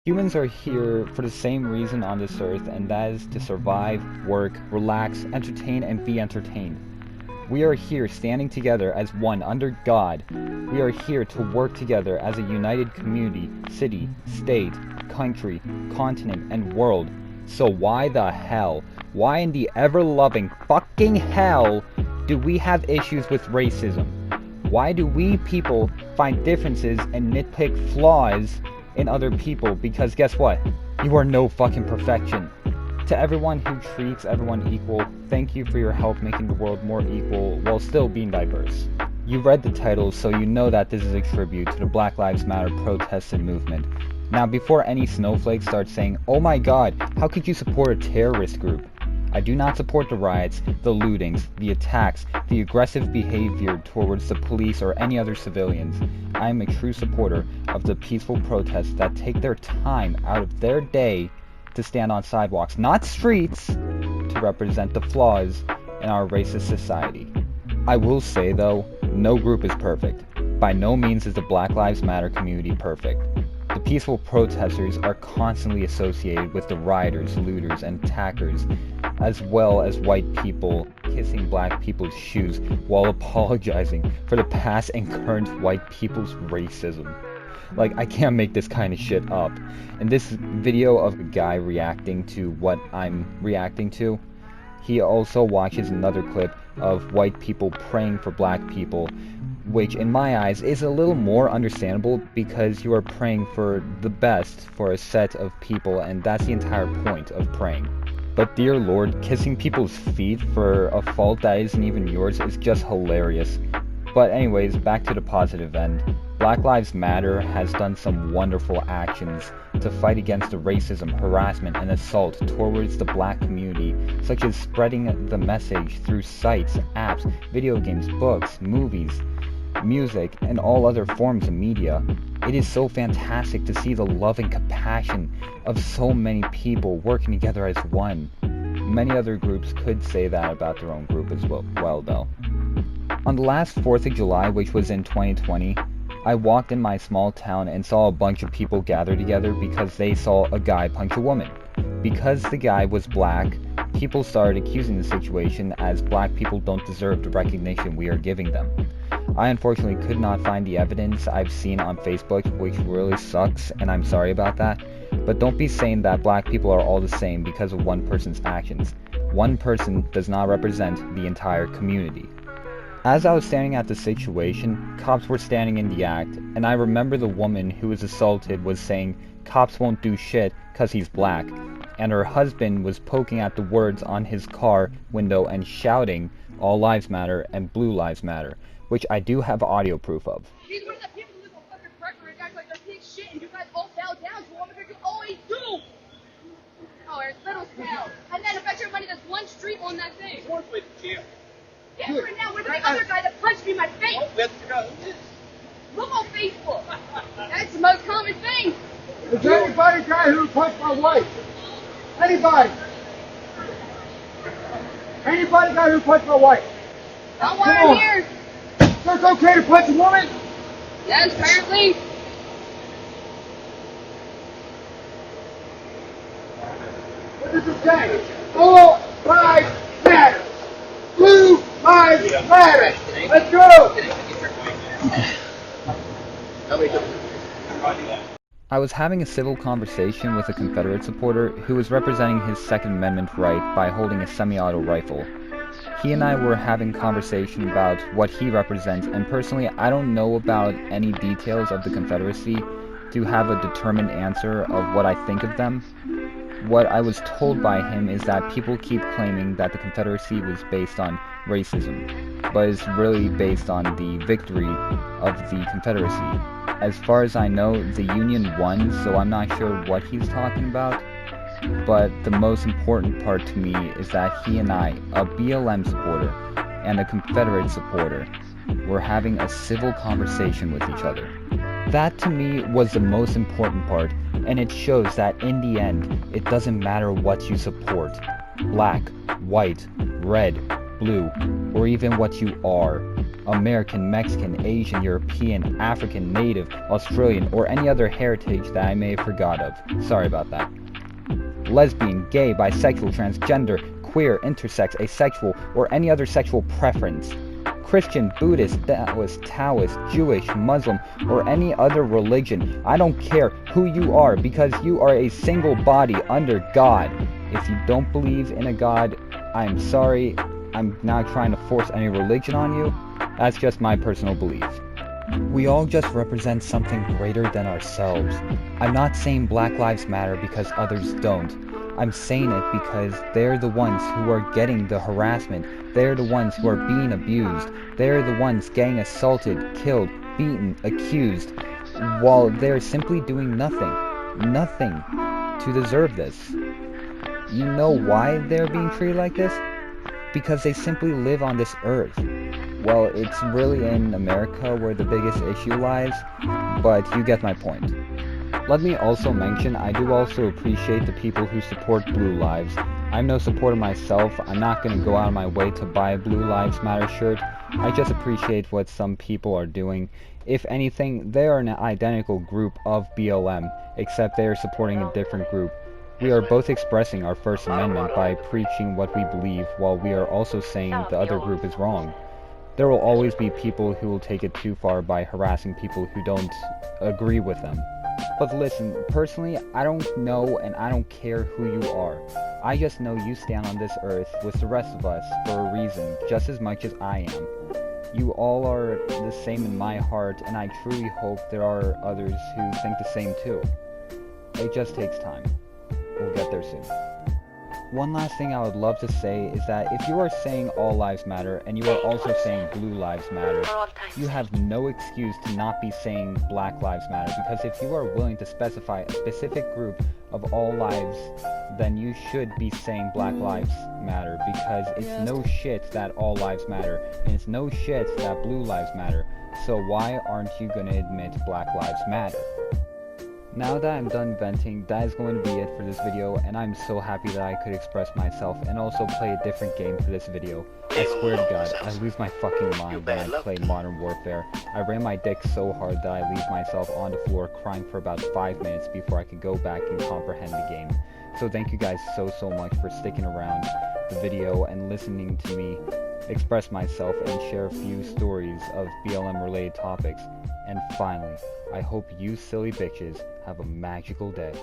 Humans are here for the same reason on this earth, and that is to survive, work, relax, entertain, and be entertained. We are here standing together as one under God. We are here to work together as a united community, city, state, country, continent, and world. So why the hell, why in the ever-loving fucking hell do we have issues with racism? Why do we people find differences and nitpick flaws in other people? Because guess what? You are no fucking perfection. To everyone who treats everyone equal, thank you for your help making the world more equal while still being diverse. You read the title, so you know that this is a tribute to the Black Lives Matter protests and movement. Now, before any snowflakes start saying, "Oh my god, how could you support a terrorist group?" I do not support the riots, the lootings, the attacks, the aggressive behavior towards the police or any other civilians. I am a true supporter of the peaceful protests that take their time out of their day to stand on sidewalks, not streets, to represent the flaws in our racist society. I will say though, no group is perfect. By no means is the Black Lives Matter community perfect. The peaceful protesters are constantly associated with the rioters, looters, and attackers, as well as white people kissing black people's shoes while apologizing for the past and current white people's racism. Like, I can't make this kind of shit up. In this video of a guy reacting to what I'm reacting to, he also watches another clip of white people praying for black people, which in my eyes is a little more understandable because you are praying for the best for a set of people, and that's the entire point of praying. But dear lord, kissing people's feet for a fault that isn't even yours is just hilarious. But anyways, back to the positive end. Black Lives Matter has done some wonderful actions to fight against the racism, harassment, and assault towards the black community, such as spreading the message through sites, apps, video games, books, movies, music, and all other forms of media. It is so fantastic to see the love and compassion of so many people working together as one. Many other groups could say that about their own group as well though. On the last 4th of July, which was in 2020, I walked in my small town and saw a bunch of people gather together because they saw a guy punch a woman. Because the guy was black, people started accusing the situation as black people don't deserve the recognition we are giving them. I unfortunately could not find the evidence I've seen on Facebook, which really sucks, and I'm sorry about that. But don't be saying that black people are all the same because of one person's actions. One person does not represent the entire community. As I was standing at the situation, cops were standing in the act, and I remember the woman who was assaulted was saying, "Cops won't do shit 'cause he's black," and her husband was poking at the words on his car window and shouting, "All lives matter" and "Blue lives matter," which I do have audio proof of. These are the people who live on fucking pressure and guys like they're big shit and you guys all bow down to them because you always do! Oh, there's little scale. And then I bet your money there's one street on that thing. One with jail. Yeah, right now, we're the other guy that punched me in my face. Oh, let's go. Look on Facebook. That's the most common thing. Is there anybody guy who punched my wife? Anybody? Anybody guy who punched my wife? Not while I'm here. So it's okay to punch a woman? Yes, apparently. What does it say? All lives matter. Blue lives matter. Let's go. I was having a civil conversation with a Confederate supporter who was representing his Second Amendment right by holding a semi-auto rifle. He and I were having a conversation about what he represents, and personally I don't know about any details of the Confederacy to have a determined answer of what I think of them. What I was told by him is that people keep claiming that the Confederacy was based on racism, but it's really based on the victory of the Confederacy. As far as I know, the Union won, so I'm not sure what he's talking about. But the most important part to me is that he and I, a BLM supporter and a Confederate supporter, were having a civil conversation with each other. That to me was the most important part, and it shows that in the end, it doesn't matter what you support. Black, white, red, blue, or even what you are. American, Mexican, Asian, European, African, Native, Australian, or any other heritage that I may have forgot of. Sorry about that. Lesbian, gay, bisexual, transgender, queer, intersex, asexual, or any other sexual preference. Christian, Buddhist, Taoist, Jewish, Muslim, or any other religion. I don't care who you are, because you are a single body under God. If you don't believe in a God, I'm sorry. I'm not trying to force any religion on you. That's just my personal belief. We all just represent something greater than ourselves. I'm not saying Black Lives Matter because others don't. I'm saying it because they're the ones who are getting the harassment. They're the ones who are being abused. They're the ones getting assaulted, killed, beaten, accused, while they're simply doing nothing to deserve this. You know why they're being treated like this? Because they simply live on this earth. Well, it's really in America where the biggest issue lies, but you get my point. Let me also mention, I do also appreciate the people who support Blue Lives. I'm no supporter myself. I'm not going to go out of my way to buy a Blue Lives Matter shirt. I just appreciate what some people are doing. If anything, they are an identical group of BLM, except they are supporting a different group. We are both expressing our First Amendment by preaching what we believe, while we are also saying the other group is wrong. There will always be people who will take it too far by harassing people who don't agree with them. But listen, personally, I don't know and I don't care who you are. I just know you stand on this earth with the rest of us for a reason, just as much as I am. You all are the same in my heart, and I truly hope there are others who think the same too. It just takes time. We'll get there soon. One last thing I would love to say is that if you are saying all lives matter and you are also saying blue lives matter, you have no excuse to not be saying black lives matter, because if you are willing to specify a specific group of all lives, then you should be saying black lives matter, because it's no shit that all lives matter, and it's no shit that blue lives matter. So why aren't you gonna admit black lives matter? Now that I'm done venting, that is going to be it for this video, and I'm so happy that I could express myself and also play a different game for this video. I swear to God, I lose my fucking mind when I play Modern Warfare. I ran my dick so hard that I leave myself on the floor crying for about 5 minutes before I could go back and comprehend the game. So thank you guys so much for sticking around the video and listening to me express myself and share a few stories of BLM related topics. And finally, I hope you silly bitches have a magical day.